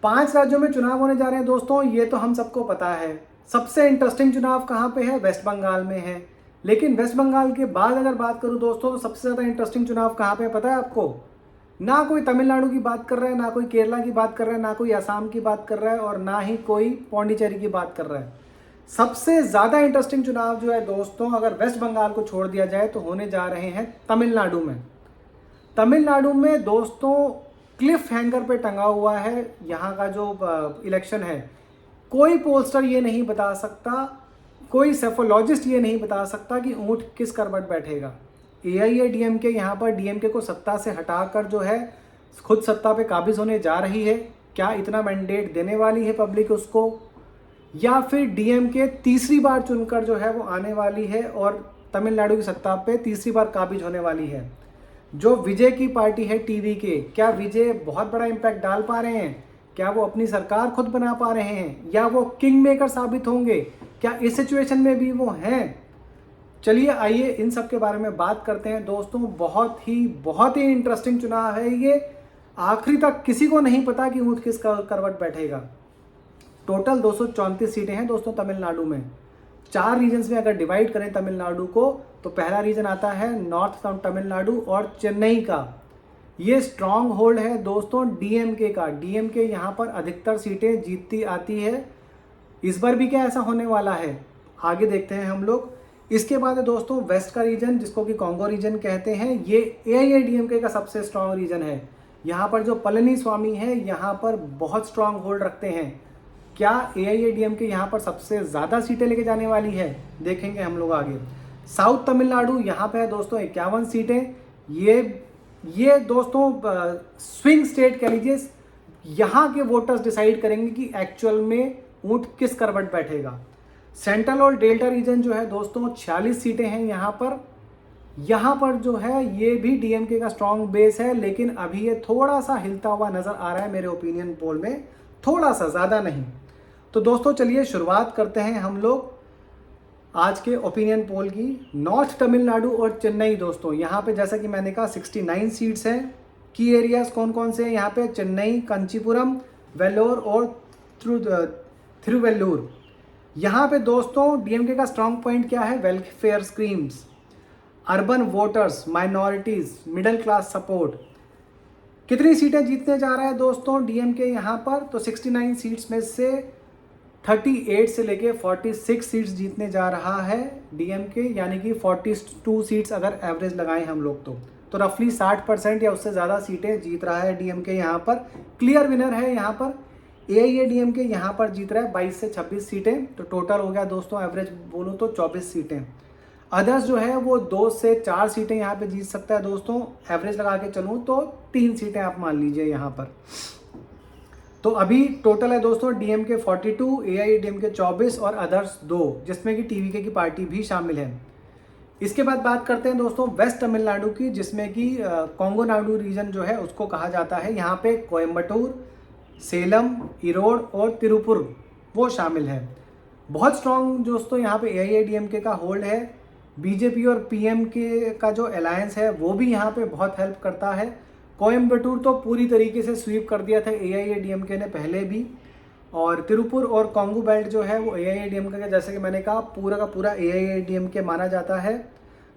5 राज्यों में चुनाव होने जा रहे हैं दोस्तों, ये तो हम सबको पता है। सबसे इंटरेस्टिंग चुनाव कहाँ पे है? वेस्ट बंगाल में है। लेकिन वेस्ट बंगाल के बाद अगर बात करूँ दोस्तों, तो सबसे ज़्यादा इंटरेस्टिंग चुनाव कहाँ पे है पता है आपको? ना कोई तमिलनाडु की बात कर रहा है, ना कोई केरला की बात कर रहा है, ना कोई असम की बात कर रहा है, और ना ही कोई पौंडीचेरी की बात कर रहा है। सबसे ज़्यादा इंटरेस्टिंग चुनाव जो है दोस्तों, अगर वेस्ट बंगाल को छोड़ दिया जाए, तो होने जा रहे हैं तमिलनाडु में। तमिलनाडु में दोस्तों क्लिफ हैंगर पे टंगा हुआ है यहाँ का जो इलेक्शन है। कोई पोलस्टर ये नहीं बता सकता, कोई सेफोलॉजिस्ट ये नहीं बता सकता कि ऊँट किस करवट बैठेगा। एआईएडीएमके यहाँ पर डीएमके को सत्ता से हटाकर जो है खुद सत्ता पे काबिज होने जा रही है। क्या इतना मैंडेट देने वाली है पब्लिक उसको, या फिर डीएमके तीसरी बार चुनकर जो है वो आने वाली है और तमिलनाडु की सत्ता पे तीसरी बार काबिज होने वाली है। जो विजय की पार्टी है टीवी के, क्या विजय बहुत बड़ा इम्पैक्ट डाल पा रहे हैं? क्या वो अपनी सरकार खुद बना पा रहे हैं, या वो किंग मेकर साबित होंगे? क्या इस सिचुएशन में भी वो हैं? चलिए आइए इन सब के बारे में बात करते हैं दोस्तों। बहुत ही इंटरेस्टिंग चुनाव है ये। आखिरी तक किसी को नहीं पता कि ऊँट किस करवट बैठेगा। टोटल 234 सीटें हैं दोस्तों तमिलनाडु में। 4 रीजन्स में अगर डिवाइड करें तमिलनाडु को, तो पहला रीजन आता है नॉर्थ तमिलनाडु और चेन्नई का। ये स्ट्रांग होल्ड है दोस्तों डीएमके का। डीएमके यहाँ पर अधिकतर सीटें जीतती आती है। इस बार भी क्या ऐसा होने वाला है, आगे देखते हैं हम लोग। इसके बाद है दोस्तों वेस्ट का रीजन, जिसको कि कांगो रीजन कहते हैं। ये एआईएडीएमके का सबसे स्ट्रांग रीजन है। यहाँ पर जो पलनी स्वामी है यहाँ पर बहुत स्ट्रांग होल्ड रखते हैं। क्या एआईएडीएमके यहाँ पर सबसे ज़्यादा सीटें लेके जाने वाली है, देखेंगे हम लोग आगे। साउथ तमिलनाडु यहाँ पे है दोस्तों 51 सीटें। ये दोस्तों स्विंग स्टेट कह लीजिए। यहाँ के वोटर्स डिसाइड करेंगे कि एक्चुअल में ऊँट किस करवट बैठेगा। सेंट्रल और डेल्टा रीजन जो है दोस्तों 46 सीटें हैं यहाँ पर जो है ये भी डीएमके का स्ट्रॉन्ग बेस है, लेकिन अभी ये थोड़ा सा हिलता हुआ नज़र आ रहा है मेरे ओपिनियन पोल में, थोड़ा सा, ज़्यादा नहीं। तो दोस्तों चलिए शुरुआत करते हैं हम लोग आज के ओपिनियन पोल की। नॉर्थ तमिलनाडु और चेन्नई दोस्तों, यहाँ पे जैसा कि मैंने कहा 69 सीट्स हैं। की एरियाज कौन कौन से हैं यहाँ पे? चेन्नई, कंचीपुरम, वेल्लोर और थिरुवेल्लूर। यहाँ पे दोस्तों डीएमके का स्ट्रॉन्ग पॉइंट क्या है? Welfare schemes, urban voters, minorities, middle class support. कितनी सीटें जीतने जा रहा है दोस्तों डीएमके यहाँ पर? तो 69 सीट्स में से 38 से लेके 46 सीट्स जीतने जा रहा है डीएमके, यानी कि 42 सीट्स अगर एवरेज लगाएं हम लोग तो रफली 60% या उससे ज़्यादा सीटें जीत रहा है डीएमके यहाँ पर। क्लियर विनर है यहाँ पर एआईएडीएमके, यहाँ पर जीत रहा है 22 से 26 सीटें। तो टोटल हो गया दोस्तों एवरेज बोलूँ तो 24 सीटें। अदर्स जो है वो 2 से 4 सीटें यहाँ पे जीत सकता है दोस्तों। एवरेज लगा के चलूँ तो 3 सीटें आप मान लीजिए यहाँ पर। तो अभी टोटल है दोस्तों डीएमके 42, एआईएडीएमके 24 और अदर्स 2, जिसमें कि टीवीके की पार्टी भी शामिल है। इसके बाद बात करते हैं दोस्तों वेस्ट तमिलनाडु की, जिसमें कि कांगो नाडु रीजन जो है उसको कहा जाता है। यहाँ पे कोयम्बटूर, सेलम, इरोड और तिरुपुर वो शामिल है। बहुत स्ट्रॉन्ग दोस्तों यहाँ पे एआईएडीएमके का होल्ड है। बीजेपी और पीएमके का जो अलायंस है वो भी यहाँ पे बहुत हेल्प करता है। कोयम्बटूर तो पूरी तरीके से स्वीप कर दिया था एआईएडीएमके ने पहले भी, और तिरुपुर और कांगू बेल्ट जो है वो एआईएडीएमके का, जैसे कि मैंने कहा, पूरा का पूरा एआईएडीएमके माना जाता है।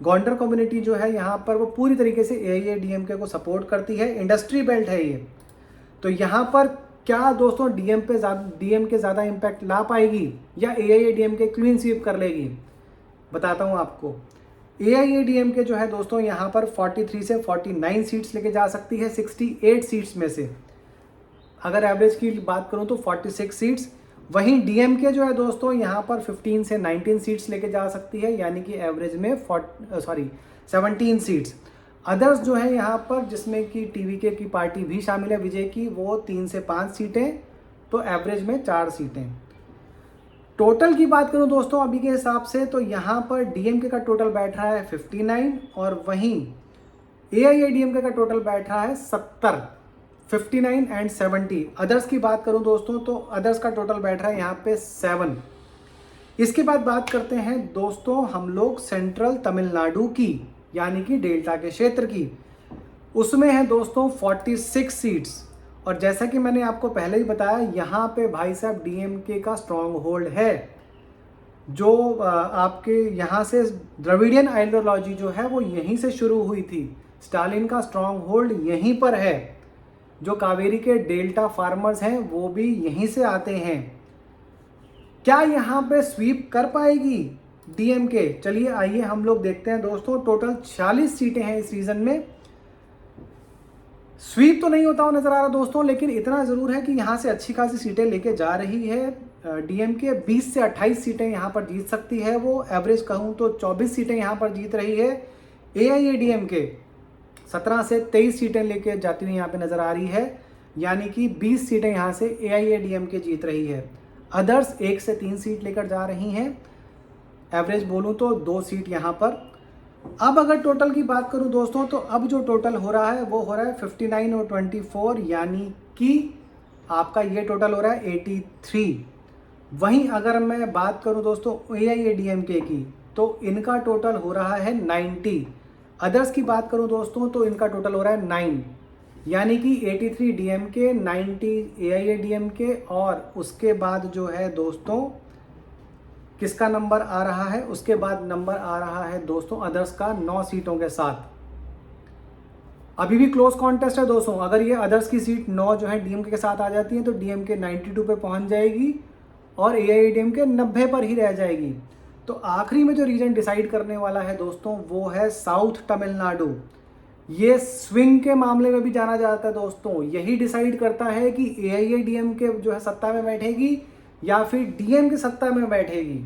गोंडर कम्युनिटी जो है यहाँ पर वो पूरी तरीके से एआईएडीएमके को सपोर्ट करती है। इंडस्ट्री बेल्ट है ये। तो यहाँ पर क्या दोस्तों डीएमके ज़्यादा इम्पैक्ट ला पाएगी या एआईएडीएमके क्लीन स्वीप कर लेगी? बताता हूँ आपको। एआईएडीएमके जो है दोस्तों यहाँ पर 43 से 49 सीट्स लेके जा सकती है 68 सीट्स में से। अगर एवरेज की बात करूँ तो 46 सीट्स। वहीं डीएमके जो है दोस्तों यहाँ पर 15 से 19 सीट्स लेके जा सकती है, यानी कि एवरेज में 17 सीट्स। अदर्स जो है यहाँ पर, जिसमें कि टीवीके की पार्टी भी शामिल है विजय की, वो 3 से 5 सीटें, तो एवरेज में 4 सीटें। टोटल की बात करूं दोस्तों अभी के हिसाब से, तो यहाँ पर डीएमके का टोटल बैठ रहा है 59 और वहीं एआईएडीएमके का टोटल बैठ रहा है 70, 59 एंड 70। अदर्स की बात करूं दोस्तों तो अदर्स का टोटल बैठ रहा है यहाँ पे 7। इसके बाद बात करते हैं दोस्तों हम लोग सेंट्रल तमिलनाडु की, यानी कि डेल्टा के क्षेत्र की। उसमें है दोस्तों 46 सीट्स और जैसा कि मैंने आपको पहले ही बताया, यहाँ पे भाई साहब डीएमके का स्ट्रॉन्ग होल्ड है। जो आपके यहाँ से द्रविडियन आइडियोलॉजी जो है वो यहीं से शुरू हुई थी। स्टालिन का स्ट्रॉन्ग होल्ड यहीं पर है। जो कावेरी के डेल्टा फार्मर्स हैं वो भी यहीं से आते हैं। क्या यहाँ पे स्वीप कर पाएगी डीएमके? चलिए आइए हम लोग देखते हैं दोस्तों। टोटल 46 सीटें हैं इस रीजन में। स्वीप तो नहीं होता हुआ नजर आ रहा दोस्तों, लेकिन इतना जरूर है कि यहाँ से अच्छी खासी सीटें लेके जा रही है डीएमके। 20 से 28 सीटें यहाँ पर जीत सकती है वो। एवरेज कहूँ तो 24 सीटें यहाँ पर जीत रही है। एआईएडीएमके 17 से 23 सीटें लेके जाती हुई यहाँ पे नजर आ रही है, यानी कि 20 सीटें यहाँ से एआईएडीएमके जीत रही है। अदर्स 1 से 3 सीट लेकर जा रही हैं। एवरेज बोलूँ तो 2 सीट यहाँ पर। अब अगर टोटल की बात करूं दोस्तों, तो अब जो टोटल हो रहा है वो हो रहा है 59 और 24, यानी कि आपका ये टोटल हो रहा है 83। वहीं अगर मैं बात करूं दोस्तों एआईएडीएमके की, तो इनका टोटल हो रहा है 90। अदर्स की बात करूं दोस्तों तो इनका टोटल हो रहा है 9, यानी कि 83 डीएमके, 90 एआईएडीएमके, और उसके बाद जो है दोस्तों किसका नंबर आ रहा है, उसके बाद नंबर आ रहा है दोस्तों अदर्स का 9 सीटों के साथ। अभी भी क्लोज कॉन्टेस्ट है दोस्तों। अगर ये अदर्स की सीट 9 जो है डीएमके के साथ आ जाती है तो डीएमके 92 पे पहुंच जाएगी और एआईएडीएमके 90 पर ही रह जाएगी। तो आखिरी में जो रीजन डिसाइड करने वाला है दोस्तों वो है साउथ तमिलनाडु। ये स्विंग के मामले में भी जाना जाता है दोस्तों। यही डिसाइड करता है कि एआईएडीएमके जो है सत्ता में बैठेगी या फिर डीएमके सत्ता में बैठेगी।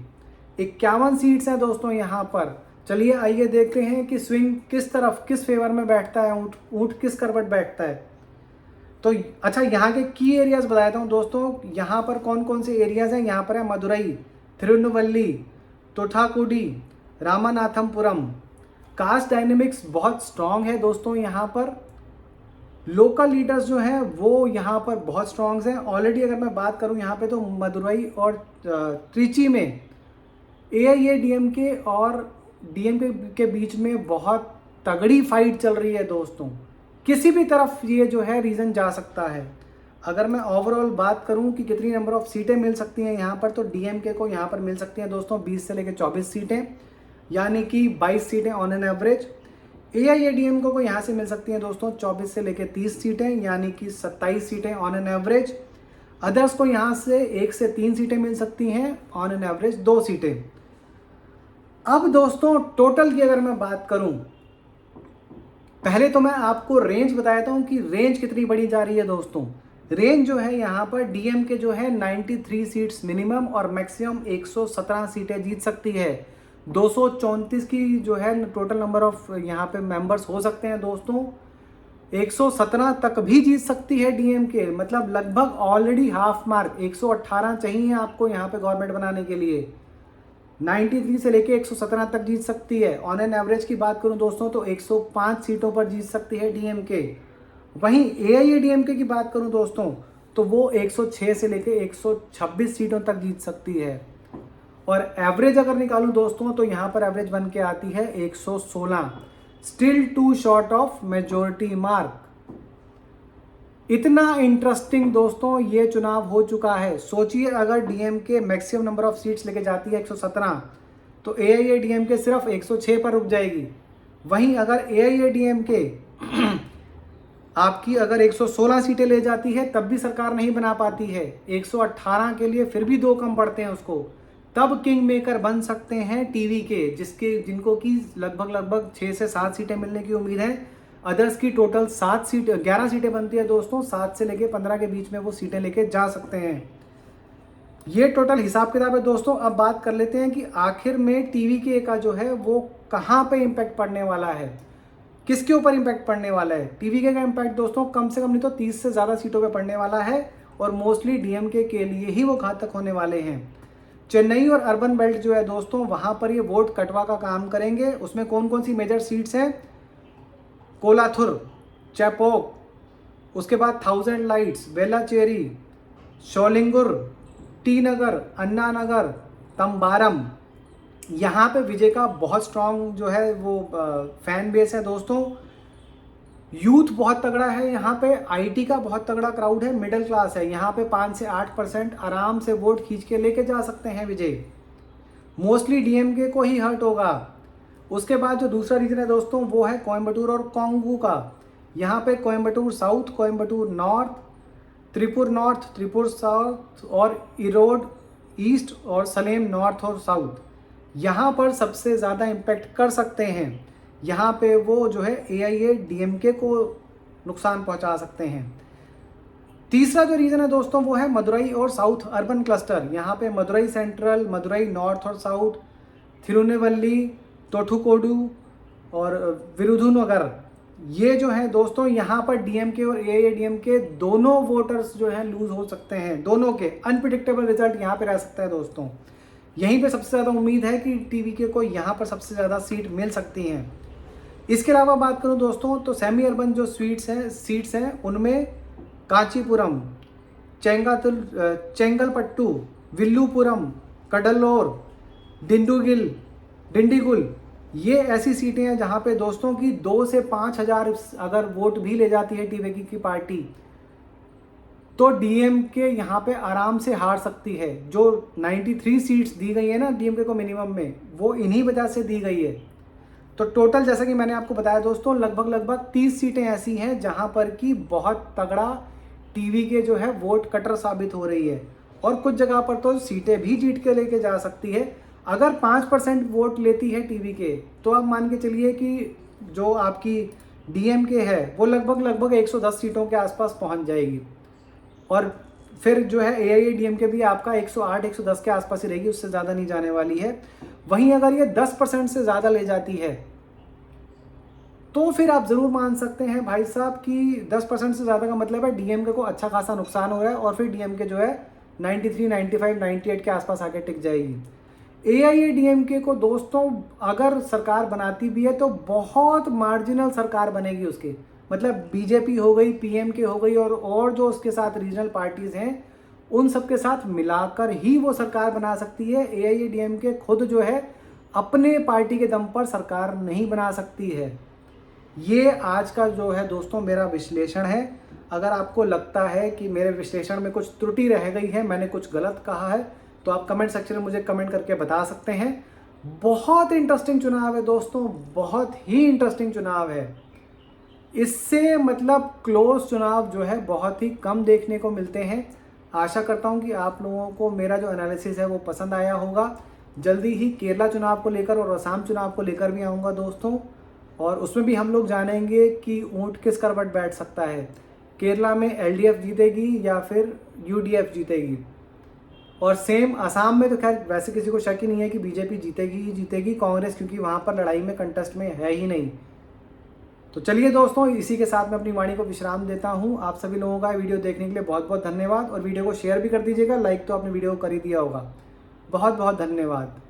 51 सीट्स हैं दोस्तों यहाँ पर। चलिए आइए देखते हैं कि स्विंग किस तरफ, किस फेवर में बैठता है, ऊंट किस करवट बैठता है। तो अच्छा, यहाँ के की एरियाज बताता हूँ दोस्तों। यहाँ पर कौन कौन से एरियाज हैं। यहाँ पर है मदुरई, तिरुवल्ली, तोठाकुडी, रामानाथमपुरम। कास्ट डायनेमिक्स बहुत स्ट्रांग है दोस्तों यहाँ पर। लोकल लीडर्स जो हैं वो यहाँ पर बहुत स्ट्रॉन्ग हैं। ऑलरेडी अगर मैं बात करूँ यहाँ पे तो मदुरई और त्रिची में एआईएडीएमके और डीएमके के बीच में बहुत तगड़ी फाइट चल रही है दोस्तों। किसी भी तरफ ये जो है रीजन जा सकता है। अगर मैं ओवरऑल बात करूं कि कितनी नंबर ऑफ सीटें मिल सकती हैं यहाँ पर, तो डीएमके को यहाँ पर मिल सकती हैं दोस्तों 20 से लेकर 24 सीटें, यानी कि 22 सीटें ऑन एन एवरेज। एआईएडीएमके को यहाँ से मिल सकती हैं दोस्तों 24 से लेकर 30 सीटें, यानी कि 27 सीटें ऑन एन एवरेज। अदर्स को यहाँ से 1 से 3 सीटें मिल सकती हैं, ऑन एन एवरेज 2 सीटें। अब दोस्तों टोटल की अगर मैं बात करूं, पहले तो मैं आपको रेंज बताता हूं कि रेंज कितनी बड़ी जा रही है दोस्तों। रेंज जो है यहाँ पर डीएमके जो है 93 सीट्स मिनिमम और मैक्सिमम 117 सीटें जीत सकती है। 234 की जो है टोटल नंबर ऑफ यहाँ पे मेंबर्स हो सकते हैं दोस्तों। 117 तक भी जीत सकती है डीएमके, मतलब लगभग ऑलरेडी हाफ मार्क। 118 चाहिए आपको यहाँ पे गवर्नमेंट बनाने के लिए। 93 से लेके 117 तक जीत सकती है। ऑन एन एवरेज की बात करूं दोस्तों तो 105 सीटों पर जीत सकती है डीएमके। वहीं एआईएडीएमके की बात करूं दोस्तों तो वो 106 से लेके 126 सीटों तक जीत सकती है। और एवरेज अगर निकालूं दोस्तों तो यहाँ पर एवरेज बन के आती है 116, still too short of majority mark. इतना इंटरेस्टिंग दोस्तों ये चुनाव हो चुका है। सोचिए अगर DMK maximum number of seats लेके जाती है 117, तो एआईएडीएमके सिर्फ 106 पर रुक जाएगी। वहीं अगर एआईएडीएमके आपकी अगर 116 सीटें ले जाती है तब भी सरकार नहीं बना पाती है। 118 के लिए फिर भी 2 कम पड़ते हैं उसको। तब किंग मेकर बन सकते हैं टीवी के, जिनको की लगभग 6 से 7 सीटें मिलने की उम्मीद है। अदर्स की टोटल 11 सीटें बनती है दोस्तों। 7 से लेके 15 के बीच में वो सीटें लेके जा सकते हैं। ये टोटल हिसाब किताब है दोस्तों। अब बात कर लेते हैं कि आखिर में टीवी के का जो है वो कहाँ पे इम्पैक्ट पड़ने वाला है, किसके ऊपर इम्पैक्ट पड़ने वाला है। टीवी के का इम्पैक्ट दोस्तों कम से कम नहीं तो 30 से ज़्यादा सीटों पर पड़ने वाला है और मोस्टली डीएमके के लिए ही वो घातक होने वाले हैं। चेन्नई और अर्बन बेल्ट जो है दोस्तों वहाँ पर ये वोट कटवा का काम करेंगे। उसमें कौन कौन सी मेजर सीट्स हैं, कोलाथुर, चैपोक, उसके बाद 1000 लाइट्स, वेलाचेरी, शोलिंगुर, टी नगर, अन्ना नगर, तंबारम। यहाँ पे विजय का बहुत स्ट्रांग जो है वो फैन बेस है दोस्तों। यूथ बहुत तगड़ा है यहाँ पे, आईटी का बहुत तगड़ा क्राउड है, मिडिल क्लास है, यहाँ पे 5 से 8% आराम से वोट खींच के लेके जा सकते हैं विजय। मोस्टली डीएमके को ही हर्ट होगा। उसके बाद जो दूसरा रीजन है दोस्तों वो है कोयम्बटूर और कोंगू का। यहाँ पे Coimbatore south, Coimbatore north, Tirupur north, Tirupur south और इरोड ईस्ट और सलेम नॉर्थ और साउथ, यहाँ पर सबसे ज़्यादा इम्पैक्ट कर सकते हैं। यहाँ पे वो जो है AIADMK को नुकसान पहुँचा सकते हैं। तीसरा जो रीज़न है दोस्तों वो है मदुरई और साउथ अर्बन क्लस्टर। यहाँ पे मदुरई सेंट्रल, मदुरई नॉर्थ और साउथ, थिरुनेवल्ली, तोठुकोडू और विरुधुनगर, ये जो है दोस्तों यहाँ पर DMK और AIADMK दोनों वोटर्स जो हैं लूज हो सकते हैं। दोनों के अनप्रिडिक्टेबल रिजल्ट यहाँ पे रह सकता है दोस्तों। यहीं पे सबसे ज़्यादा उम्मीद है कि TVK को यहाँ पर सबसे ज़्यादा सीट मिल सकती हैं। इसके अलावा बात करूँ दोस्तों तो सेमी अर्बन जो सीट्स हैं उनमें कांचीपुरम, चेंगलपट्टू, विल्लुपुरम, कडलोर, डिंडीगुल, ये ऐसी सीटें हैं जहां पे दोस्तों की 2 से 5 हज़ार अगर वोट भी ले जाती है TVK की पार्टी तो DMK यहाँ पे आराम से हार सकती है। जो 93 सीट्स दी गई है ना DMK को मिनिमम में, वो इन्हीं वजह से दी गई है। तो टोटल जैसा कि मैंने आपको बताया दोस्तों लगभग 30 सीटें ऐसी हैं जहाँ पर कि बहुत तगड़ा TVK जो है वोट कटर साबित हो रही है, और कुछ जगह पर तो सीटें भी जीत के लेके जा सकती है। अगर 5% वोट लेती है TVK तो आप मान के चलिए कि जो आपकी DMK है वो लगभग 110 सीटों के आसपास पहुंच जाएगी, और फिर जो है AIADMK भी आपका 108-110 के आसपास ही रहेगी, उससे ज़्यादा नहीं जाने वाली है। वहीं अगर ये 10% से ज़्यादा ले जाती है तो फिर आप ज़रूर मान सकते हैं भाई साहब कि 10% से ज़्यादा का मतलब है DMK को अच्छा खासा नुकसान हो रहा है, और फिर DMK जो है 93, 95, 98 के आसपास आके टिक जाएगी। AIADMK को दोस्तों अगर सरकार बनाती भी है तो बहुत मार्जिनल सरकार बनेगी उसकी, मतलब BJP हो गई, PMK हो गई, और जो उसके साथ रीजनल पार्टीज़ हैं उन सब के साथ मिलाकर ही वो सरकार बना सकती है। AIADMK खुद जो है अपने पार्टी के दम पर सरकार नहीं बना सकती है। ये आज का जो है दोस्तों मेरा विश्लेषण है। अगर आपको लगता है कि मेरे विश्लेषण में कुछ त्रुटि रह गई है, मैंने कुछ गलत कहा है, तो आप कमेंट सेक्शन में मुझे कमेंट करके बता सकते हैं। बहुत इंटरेस्टिंग चुनाव है दोस्तों, बहुत ही इंटरेस्टिंग चुनाव है। इससे मतलब क्लोज चुनाव जो है बहुत ही कम देखने को मिलते हैं। आशा करता हूं कि आप लोगों को मेरा जो एनालिसिस है वो पसंद आया होगा। जल्दी ही केरला चुनाव को लेकर और असम चुनाव को लेकर भी आऊँगा दोस्तों, और उसमें भी हम लोग जानेंगे कि ऊँट किस करवट बैठ सकता है। केरला में LDF जीतेगी या फिर UDF जीतेगी, और सेम असम में तो खैर वैसे किसी को शक ही नहीं है कि BJP जीतेगी ही जीतेगी, कांग्रेस क्योंकि वहाँ पर लड़ाई में कंटेस्ट में है ही नहीं। तो चलिए दोस्तों, इसी के साथ मैं अपनी वाणी को विश्राम देता हूँ। आप सभी लोगों का वीडियो देखने के लिए बहुत बहुत धन्यवाद, और वीडियो को शेयर भी कर दीजिएगा। लाइक तो आपने वीडियो को कर ही दिया होगा। बहुत बहुत धन्यवाद।